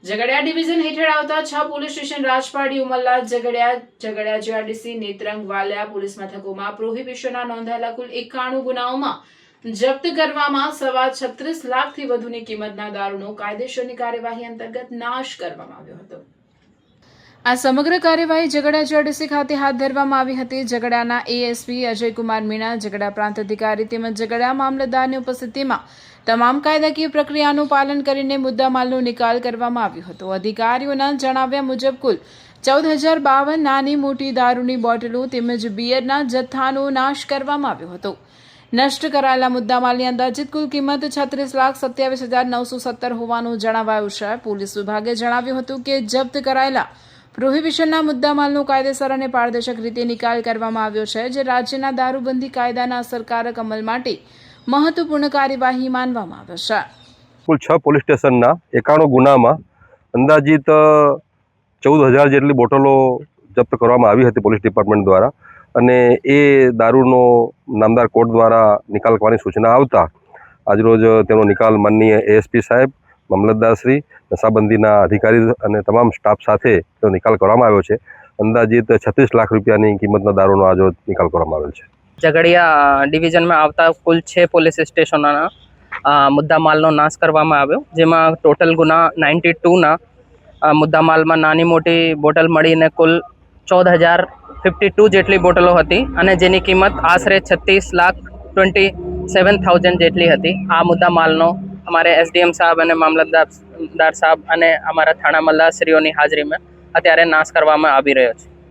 Jhagadia division હેઠળ આવતા 6 police station Rajpardi, Umarlal, Jhagadia GRDC, Netrang, Valia police મથકોમાં પ્રોહિબિશનના નોંધાયેલા કુલ 91 ગુનાઓમાં જપ્ત કરવામાં સવા 36 લાખથી વધુની કિંમતના દારૂનો કાયદેસરની કાર્યવાહી અંતર્ગત નાશ કરવામાં આવ્યો હતો। આ સમગ્ર કાર્યવાહી ઝઘડિયા જીઆરડીસી ખાતે હાથ ધરવામાં આવી હતી। ઝઘડિયાના એએસપી અજયકુમાર મીણા, ઝઘડિયા પ્રાંત અધિકારી તેમજ ઝઘડિયા મામલતદારની ઉપસ્થિતિમાં તમામ કાયદાકીય પ્રક્રિયાનું પાલન કરીને મુદ્દામાલનો નિકાલ કરવામાં આવ્યો હતો। અધિકારીઓના જણાવ્યા મુજબ કુલ 14,052 નાની મોટી દારૂની બોટલો તેમજ બિયરના જથ્થાનો નાશ કરવામાં આવ્યો હતો। નષ્ટ કરાયેલા મુદ્દામાલની અંદાજિત કુલ કિંમત 36,27,917 હોવાનું જણાવાયું છે। પોલીસ વિભાગે જણાવ્યું હતું કે જપ્ત કરાયેલા પ્રોહિબિશનના મુદ્દામાલનો કાયદેસર અને પારદર્શક રીતે નિકાલ કરવામાં આવ્યો છે, જે રાજ્યના દારૂબંધી કાયદાના અસરકારક અમલ માટે મહત્વપૂર્ણ કાર્યવાહી માનવામાં આવે છે। કુલ 6 પોલીસ સ્ટેશનના 91 ગુનામાં અંદાજિત 14,000 જેટલી બોટલો જપ્ત કરવામાં આવી હતી પોલીસ ડિપાર્ટમેન્ટ દ્વારા, અને એ દારૂનો નામદાર કોર્ટ દ્વારા નિકાલ કરવાની સૂચના આવતા આજરોજ તેનો નિકાલ માનનીય એએસપી સાહેબ, મામલતદારશ્રી, નશાબંધીના અધિકારી અને તમામ સ્ટાફ સાથે તેનો નિકાલ કરવામાં આવ્યો છે। અંદાજિત 36 લાખ રૂપિયાની કિંમતના દારૂનો આજરોજ નિકાલ કરવામાં આવેલ છે। ઝઘડિયા ડિવિઝનમાં આવતા કુલ 6 પોલીસ સ્ટેશનોના મુદ્દામાલનો નાશ કરવામાં આવ્યો, જેમાં ટોટલ ગુના 92ના મુદ્દામાલમાં નાની મોટી બોટલ મળીને કુલ 14,052 જેટલી બોટલો હતી અને જેની કિંમત આશરે 36,27,000 જેટલી હતી। આ મુદ્દામાલનો અમારે એસડીએમ સાહેબ અને મામલતદાર સાહેબ અને અમારા થાણા મલ્લાશ્રીઓની હાજરીમાં અત્યારે નાશ કરવામાં આવી રહ્યો છે।